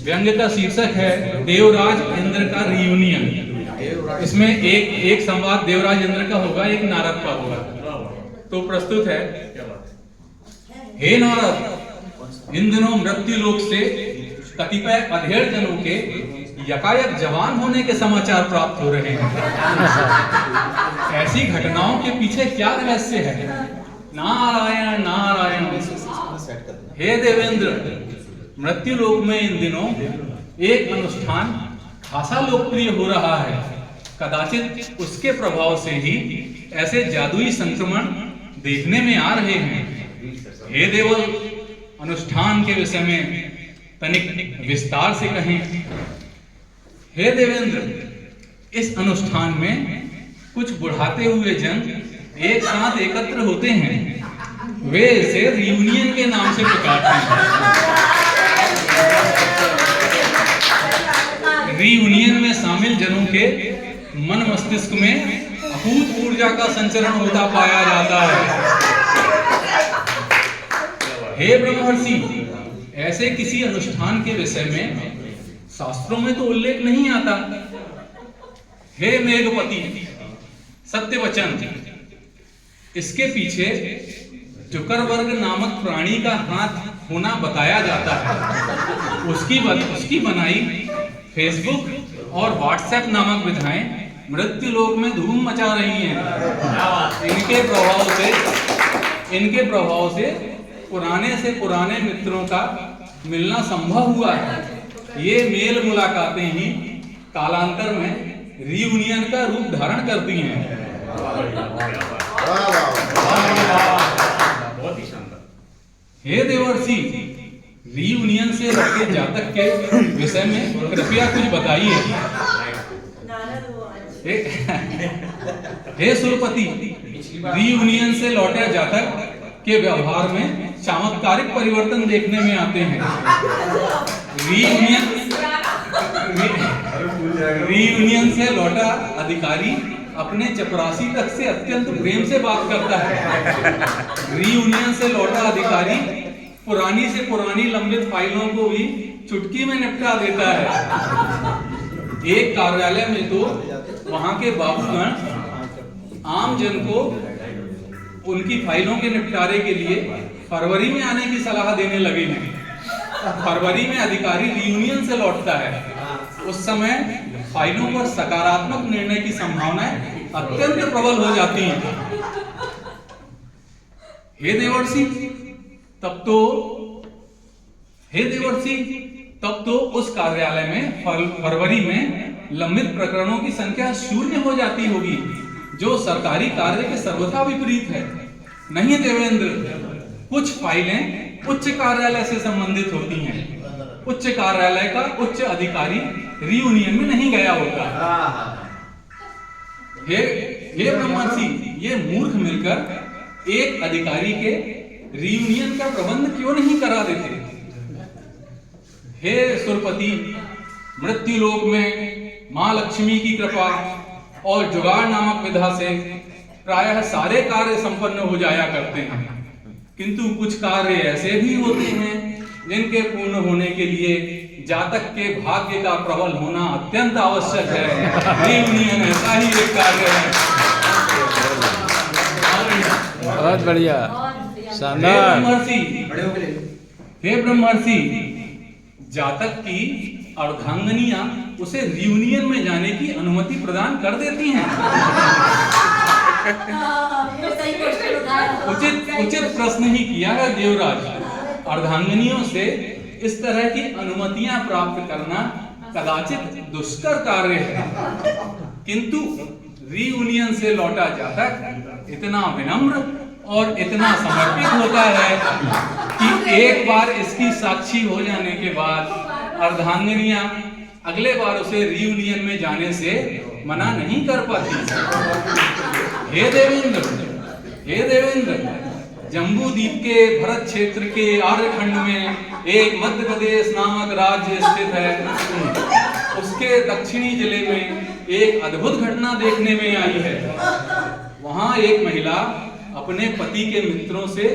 व्यंग्य का शीर्षक है देवराज इंद्र का रियूनियन। इसमें एक संवाद देवराज इंद्र का होगा, एक नारद का होगा। तो प्रस्तुत है। हे नारद, इन दिनों मृत्यु लोक से कतिपय अधेड़ जनों के यकायक जवान होने के समाचार प्राप्त हो रहे हैं। ऐसी घटनाओं के पीछे क्या रहस्य है? नारायण नारायण। हे देवेंद्र, मृत्यु लोक में इन दिनों एक अनुष्ठान खासा लोकप्रिय हो रहा है। कदाचित उसके प्रभाव से ही ऐसे जादुई संक्रमण देखने में आ रहे हैं। हे देवल, अनुष्ठान के विषय में तनिक विस्तार से कहें। हे देवेंद्र, इस अनुष्ठान में कुछ बुढ़ाते हुए जन एक साथ एकत्र होते हैं। वे इसे रियूनियन के नाम से पुकारते हैं। रियूनियन में शामिल जनों के मन मस्तिष्क में अभूत ऊर्जा का संचरण होता पाया जाता है। हे ब्रह्मर्षि, ऐसे किसी अनुष्ठान के विषय में शास्त्रों में तो उल्लेख नहीं आता। हे मेघपति, सत्य वचन, इसके पीछे जुकरबर्ग नामक प्राणी का हाथ होना बताया जाता है। उसकी बनाई फेसबुक और व्हाट्सएप नामक विधाएं मृत्यु लोक में धूम मचा रही हैं। इनके प्रभाव से पुराने से पुराने मित्रों का मिलना संभव हुआ है। ये मेल मुलाकातें ही कालांतर में रियूनियन का रूप धारण करती हैं। हे देवर्षि, रियूनियन से लगे जातक के विषय में कृपया कुछ बताइए। हे सुरपति, रियूनियन से लौटे जातक के व्यवहार में चमत्कारिक परिवर्तन देखने में आते हैं। रियूनियन से लौटा अधिकारी अपने चपरासी तक से अत्यंत प्रेम से बात करता है। रियूनियन से लौटा अधिकारी पुरानी से पुरानी लंबित फाइलों को भी चुटकी में निपटा देता है। एक कार्यालय में तो वहां के बाबूगण आम जन को उनकी फाइलों के निपटारे के लिए फरवरी में आने की सलाह देने लगे हैं। फरवरी में अधिकारी रियूनियन से लौटता है। उस समय फाइलों पर सकारात्मक निर्णय की संभावनाएं अत्यंत प्रबल हो जाती हैं। हे देवर्षि, तब तो उस कार्यालय में फरवरी में लंबित प्रकरणों की संख्या 0 हो जाती होगी, जो सरकारी कार्य के सर्वथा विपरीत है। नहीं देवेंद्र, कुछ फाइलें उच्च कार्यालय से संबंधित होती हैं। उच्च कार्यालय का उच्च अधिकारी रियूनियन में नहीं गया होता। हे ब्रह्मर्षि, ये मूर्ख मिलकर एक अधिकारी के रियूनियन का प्रबंध क्यों नहीं करा देते? हे सुरपति, मृत्यु लोक में मां लक्ष्मी की कृपा और जुगाड़ नामक विधा से प्रायः सारे कार्य संपन्न हो जाया करते हैं, किंतु कुछ कार्य ऐसे भी होते हैं जिनके पूर्ण होने के लिए जातक के भाग्य का प्रबल होना अत्यंत आवश्यक है। रियूनियन ऐसा ही एक कार्य है। बहुत बढ़िया, शानदार। हे ब्रह्मर्षि, जातक की अर्धांगनियां उसे रियूनियन में जाने की अनुमति प्रदान कर देती हैं। उचित प्रश्न ही किया है देवराज। अर्धांगनियों से इस तरह की अनुमतियां प्राप्त करना कदाचित दुष्कर कार्य है, किंतु रियूनियन से लौटा जातक इतना विनम्र और इतना समर्पित होता है कि एक बार इसकी साक्षी हो जाने के बाद अर्धांगनियां अगले बार उसे रियूनियन में जाने से मना नहीं कर पाती। हे देवेंद्र, जम्बू द्वीप के भरत क्षेत्र के आर्यखंड में एक मध्य प्रदेश नामक राज्य स्थित है। उसके दक्षिणी जिले में एक अद्भुत घटना देखने में आई है। वहां एक महिला अपने पति के मित्रों से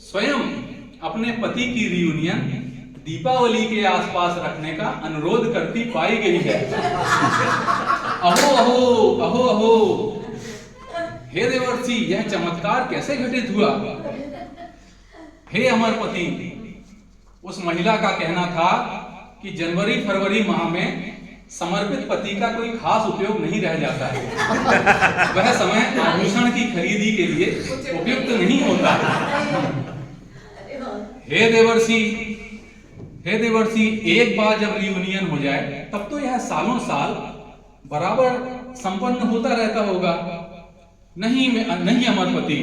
स्वयं अपने पति की रियूनियन दीपावली के आसपास रखने का अनुरोध करती पाई गई है। अहो अहो अहो अहो, हे देवर्षि, यह चमत्कार कैसे घटित हुआ? हे अमरपति, उस महिला का कहना था कि जनवरी फरवरी माह में समर्पित पति का कोई खास उपयोग नहीं रह जाता है। वह समय आभूषण की खरीदी के लिए उपयुक्त नहीं होता। हे देवर्षि, एक बार जब रियूनियन हो जाए तब तो यह सालों साल बराबर संपन्न होता रहता होगा। नहीं अमरपति,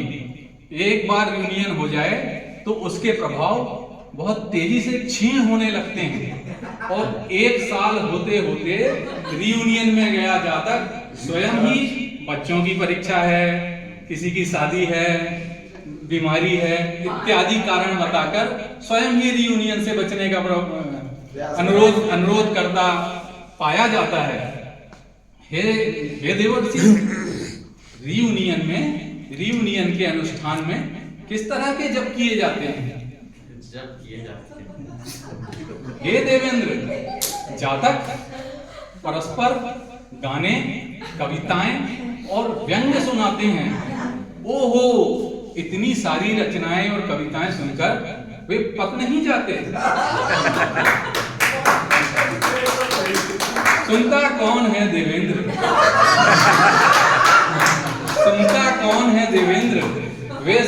एक बार रियूनियन हो जाए तो उसके प्रभाव बहुत तेजी से क्षीण होने लगते हैं और एक साल होते होते रियूनियन में गया जातक स्वयं ही बच्चों की परीक्षा है, किसी की शादी है, बीमारी है इत्यादि कारण बताकर स्वयं ही रियूनियन से बचने का अनुरोध करता पाया जाता है। हे देवर्षि, रियूनियन के अनुष्ठान में किस तरह के जप किए जाते हैं? हे देवेंद्र, जातक परस्पर गाने, कविताएं और व्यंग सुनाते हैं। ओहो, इतनी सारी रचनाएं और कविताएं सुनकर वे पक नहीं जाते। सुनता कौन है देवेंद्र? सुनता कौन है देवेंद्र? वे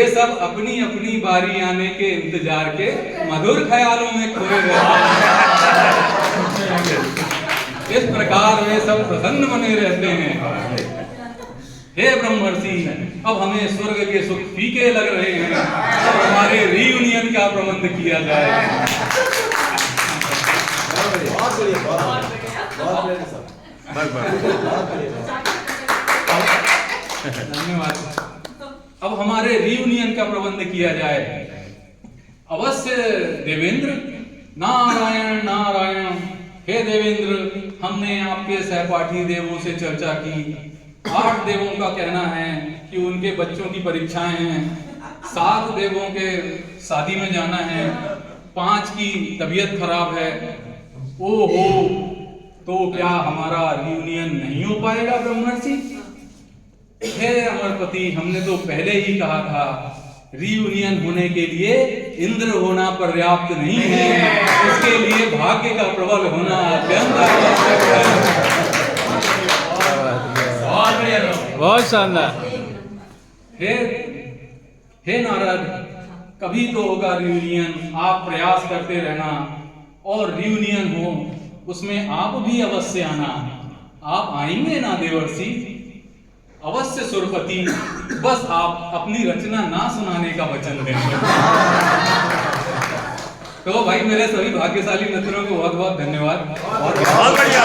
सब अपनी अपनी बारी आने के इंतजार के मधुर ख्यालों में खोए रहते हैं। इस प्रकार वे सब प्रसन्न बने रहते हैं। हे ब्रह्मर्षि, अब हमें स्वर्ग के सुख फीके लग रहे हैं, अब हमारे रियूनियन का प्रबंध किया जाए। धन्यवाद। अब हमारे रियूनियन का प्रबंध किया जाए। अवश्य देवेंद्र। नारायण नारायण। हे देवेंद्र, हमने आपके सहपाठी देवों से चर्चा की। 8 देवों का कहना है कि उनके बच्चों की परीक्षाएं हैं, 7 देवों के शादी में जाना है, 5 की तबीयत खराब है। ओहो, तो क्या हमारा रियूनियन नहीं हो पाएगा ब्रह्मर्षि? हे अमरपति, हमने तो पहले ही कहा था रियूनियन होने के लिए इंद्र होना पर्याप्त नहीं है, उसके लिए भाग्य का प्रबल होना अत्यंत आवश्यक है। बहुत शानदार। हे नारद, कभी तो होगा रियूनियन, आप प्रयास करते रहना और रियूनियन हो उसमें आप भी अवश्य आना। आप आएंगे ना देवर्षि? अवश्य सुरपति, बस आप अपनी रचना ना सुनाने का वचन दें। तो भाई, मेरे सभी भाग्यशाली मित्रों को बहुत बहुत धन्यवाद। बहुत बढ़िया।